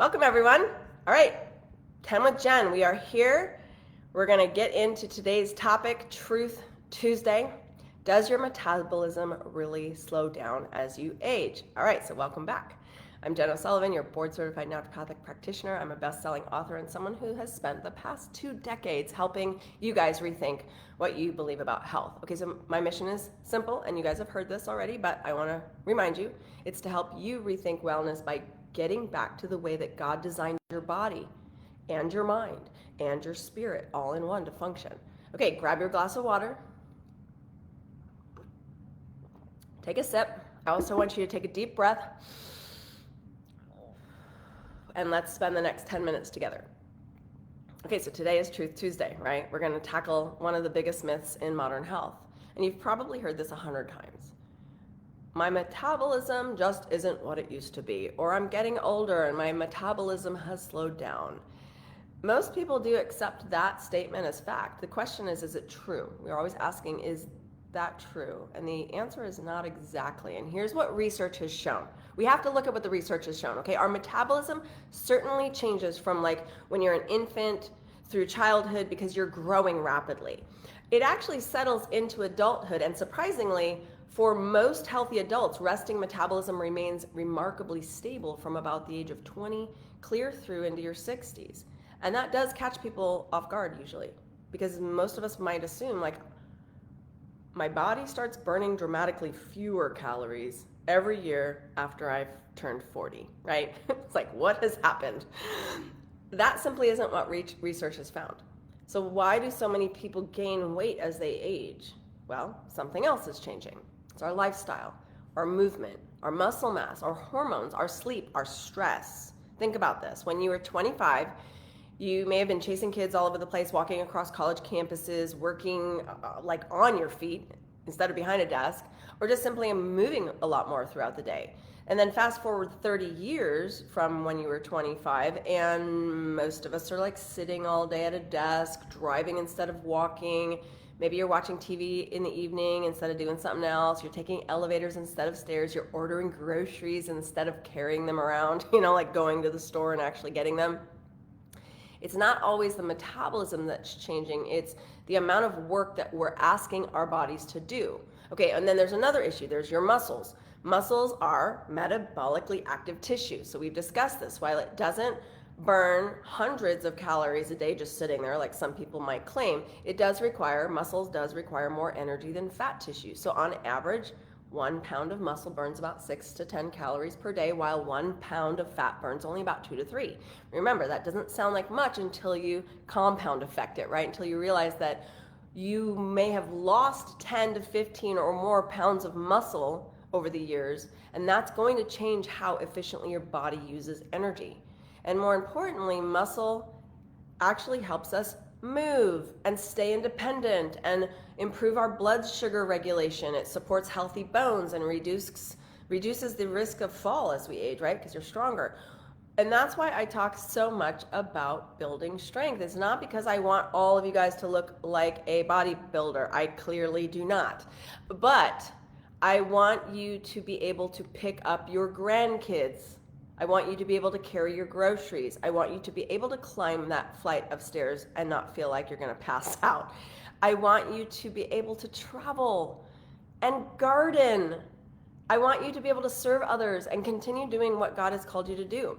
Welcome, everyone. All right, 10 with Jen. We are here. We're going to get into today's topic, Truth Tuesday. Does your metabolism really slow down as you age? All right, so welcome back. I'm Jen O'Sullivan, your board-certified naturopathic practitioner. I'm a best-selling author and someone who has spent the past 2 decades helping you guys rethink what you believe about health. Okay, so my mission is simple, and you guys have heard this already, but I want to remind you, it's to help you rethink wellness by getting back to the way that God designed your body and your mind and your spirit all in one to function. Okay, grab your glass of water. Take a sip. I also want you to take a deep breath. And let's spend the next 10 minutes together. Okay, so today is Truth Tuesday, right? We're going to tackle one of the biggest myths in modern health. And you've probably heard this 100 times. My metabolism just isn't what it used to be, or I'm getting older and my metabolism has slowed down. Most people do accept that statement as fact. The question is it true? We're always asking, is that true? And the answer is not exactly. And here's what research has shown. We have to look at what the research has shown, okay? Our metabolism certainly changes from like when you're an infant through childhood because you're growing rapidly. It actually settles into adulthood, and surprisingly, for most healthy adults, resting metabolism remains remarkably stable from about the age of 20 clear through into your 60s. And that does catch people off guard usually, because most of us might assume like, my body starts burning dramatically fewer calories every year after I've turned 40, right? It's like, what has happened? That simply isn't what research has found. So why do so many people gain weight as they age? Well, something else is changing. It's our lifestyle, our movement, our muscle mass, our hormones, our sleep, our stress. Think about this. When you were 25, you may have been chasing kids all over the place, walking across college campuses, working like on your feet instead of behind a desk, or just simply moving a lot more throughout the day. And then fast forward 30 years from when you were 25, and most of us are like sitting all day at a desk, driving instead of walking. Maybe you're watching TV in the evening instead of doing something else. You're taking elevators instead of stairs. You're ordering groceries instead of carrying them around, like going to the store and actually getting them. It's not always the metabolism that's changing. It's the amount of work that we're asking our bodies to do. Okay, and then there's another issue. There's your muscles. Muscles are metabolically active tissue. So we've discussed this. While it doesn't burn hundreds of calories a day just sitting there like some people might claim, muscles does require more energy than fat tissue. So on average, 1 pound of muscle burns about 6 to 10 calories per day, while 1 pound of fat burns only about 2 to 3. Remember, that doesn't sound like much until you compound effect it, right? Until you realize that you may have lost 10 to 15 or more pounds of muscle over the years, and that's going to change how efficiently your body uses energy. And more importantly, muscle actually helps us move and stay independent and improve our blood sugar regulation. It supports healthy bones and reduces the risk of fall as we age, right? Because you're stronger. And that's why I talk so much about building strength. It's not because I want all of you guys to look like a bodybuilder. I clearly do not. But I want you to be able to pick up your grandkids. I want you to be able to carry your groceries. I want you to be able to climb that flight of stairs and not feel like you're going to pass out. I want you to be able to travel and garden. I want you to be able to serve others and continue doing what God has called you to do.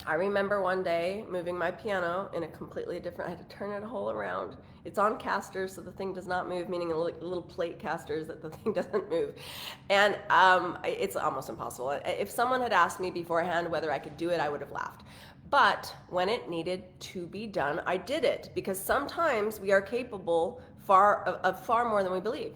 I remember one day moving my piano in a completely different, I had to turn it whole around. It's on casters, so the thing does not move, meaning little plate casters that the thing doesn't move. And it's almost impossible. If someone had asked me beforehand whether I could do it, I would have laughed. But when it needed to be done, I did it, because sometimes we are capable of far more than we believe.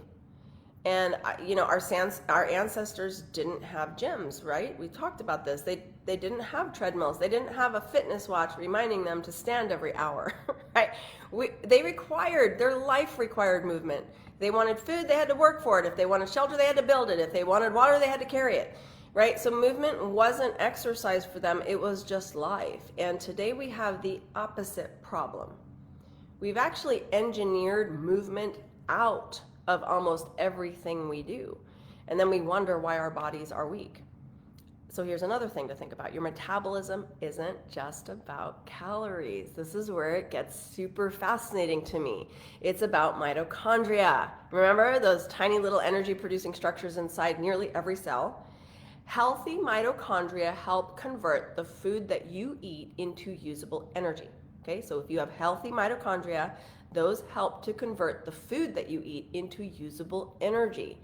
And our ancestors didn't have gyms, right? We talked about this. They didn't have treadmills. They didn't have a fitness watch reminding them to stand every hour, right? Their life required movement. They wanted food, they had to work for it. If they wanted shelter, they had to build it. If they wanted water, they had to carry it, right? So movement wasn't exercise for them. It was just life. And today we have the opposite problem. We've actually engineered movement out of almost everything we do. And then we wonder why our bodies are weak. So here's another thing to think about. Your metabolism isn't just about calories. This is where it gets super fascinating to me. It's about mitochondria. Remember those tiny little energy producing structures inside nearly every cell? Healthy mitochondria help convert the food that you eat into usable energy. Okay, so if you have healthy mitochondria, those help to convert the food that you eat into usable energy.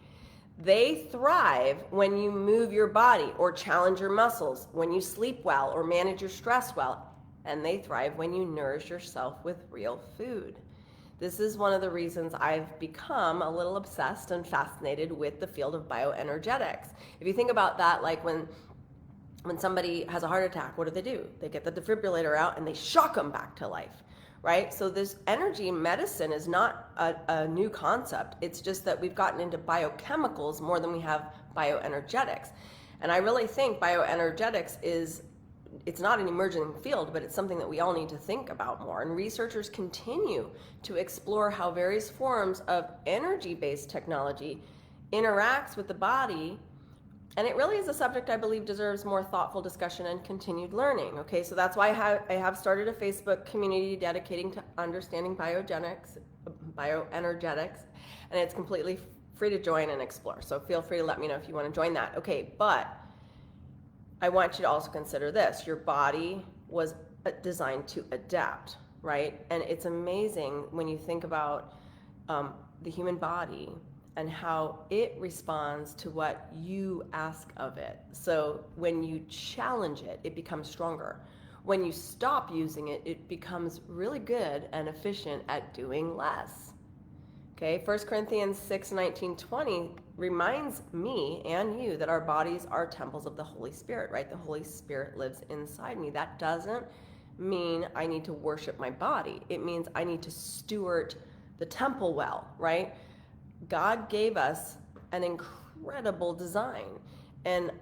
They thrive when you move your body or challenge your muscles, when you sleep well or manage your stress well, and they thrive when you nourish yourself with real food. This is one of the reasons I've become a little obsessed and fascinated with the field of bioenergetics. If you think about that, like when somebody has a heart attack, what do? They get the defibrillator out and they shock them back to life. Right? So this energy medicine is not a new concept. It's just that we've gotten into biochemicals more than we have bioenergetics. And I really think bioenergetics it's not an emerging field, but it's something that we all need to think about more. And researchers continue to explore how various forms of energy-based technology interacts with the body. And it really is a subject I believe deserves more thoughtful discussion and continued learning. Okay, so that's why I have started a Facebook community dedicating to understanding bioenergetics, and it's completely free to join and explore. So feel free to let me know if you want to join that. Okay, but I want you to also consider this. Your body was designed to adapt, right? And it's amazing when you think about the human body and how it responds to what you ask of it. So when you challenge it, it becomes stronger. When you stop using it, it becomes really good and efficient at doing less. Okay, 1 Corinthians 6:19-20 reminds me and you that our bodies are temples of the Holy Spirit, right? The Holy Spirit lives inside me. That doesn't mean I need to worship my body. It means I need to steward the temple well, right? God gave us an incredible design, and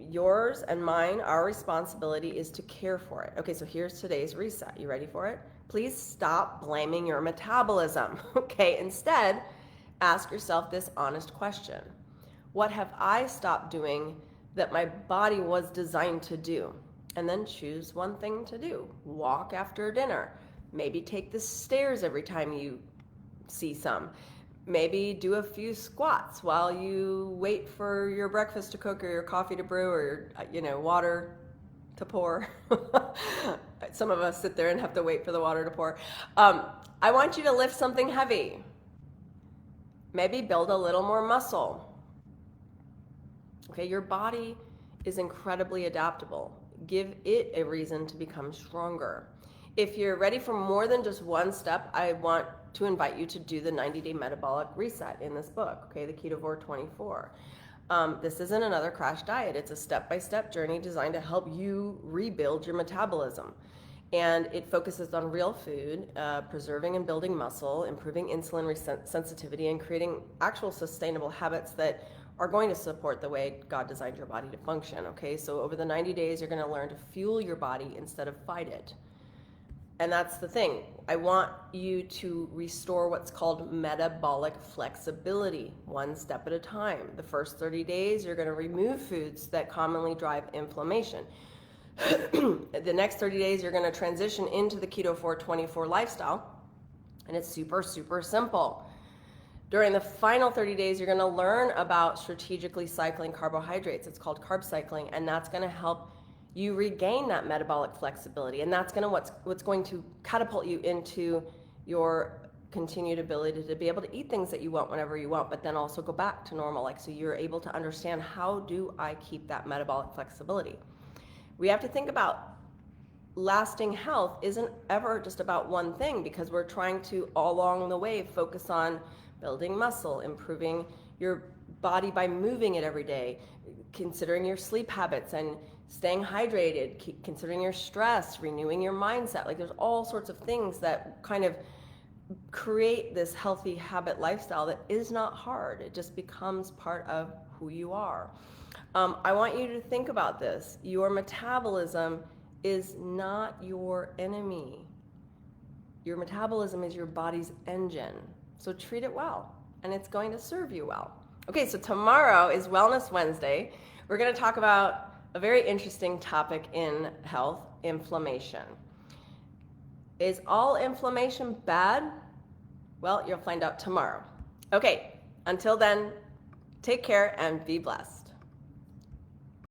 yours and mine, our responsibility is to care for it. Okay, so here's today's reset. You ready for it? Please stop blaming your metabolism. Okay, instead, ask yourself this honest question. What have I stopped doing that my body was designed to do? And then choose one thing to do. Walk after dinner. Maybe take the stairs every time you see some. Maybe do a few squats while you wait for your breakfast to cook or your coffee to brew or your, water to pour. Some of us sit there and have to wait for the water to pour. I want you to lift something heavy. Maybe build a little more muscle. Okay, your body is incredibly adaptable. Give it a reason to become stronger. If you're ready for more than just one step, I want to invite you to do the 90-day metabolic reset in this book, okay, the Ketovore 24. This isn't another crash diet. It's a step-by-step journey designed to help you rebuild your metabolism. And it focuses on real food, preserving and building muscle, improving insulin sensitivity, and creating actual sustainable habits that are going to support the way God designed your body to function, okay? So over the 90 days, you're going to learn to fuel your body instead of fight it. And that's the thing. I want you to restore what's called metabolic flexibility, one step at a time. The first 30 days, you're going to remove foods that commonly drive inflammation. The next 30 days, you're going to transition into the Ketovore 24 lifestyle, and it's super, super simple. During the final 30 days, you're going to learn about strategically cycling carbohydrates. It's called carb cycling, and that's going to help you regain that metabolic flexibility, and that's what's going to catapult you into your continued ability to be able to eat things that you want whenever you want, but then also go back to normal. So you're able to understand, how do I keep that metabolic flexibility? We have to think about lasting health isn't ever just about one thing, because we're trying to all along the way focus on building muscle, improving your body by moving it every day, considering your sleep habits and staying hydrated, considering your stress, renewing your mindset. Like, there's all sorts of things that kind of create this healthy habit lifestyle that is not hard. It just becomes part of who you are. I want you to think about this. Your metabolism is not your enemy. Your metabolism is your body's engine. So treat it well, and it's going to serve you well. Okay, so tomorrow is Wellness Wednesday. We're going to talk about a very interesting topic in health, inflammation. Is all inflammation bad? Well, you'll find out tomorrow. Okay, until then, take care and be blessed.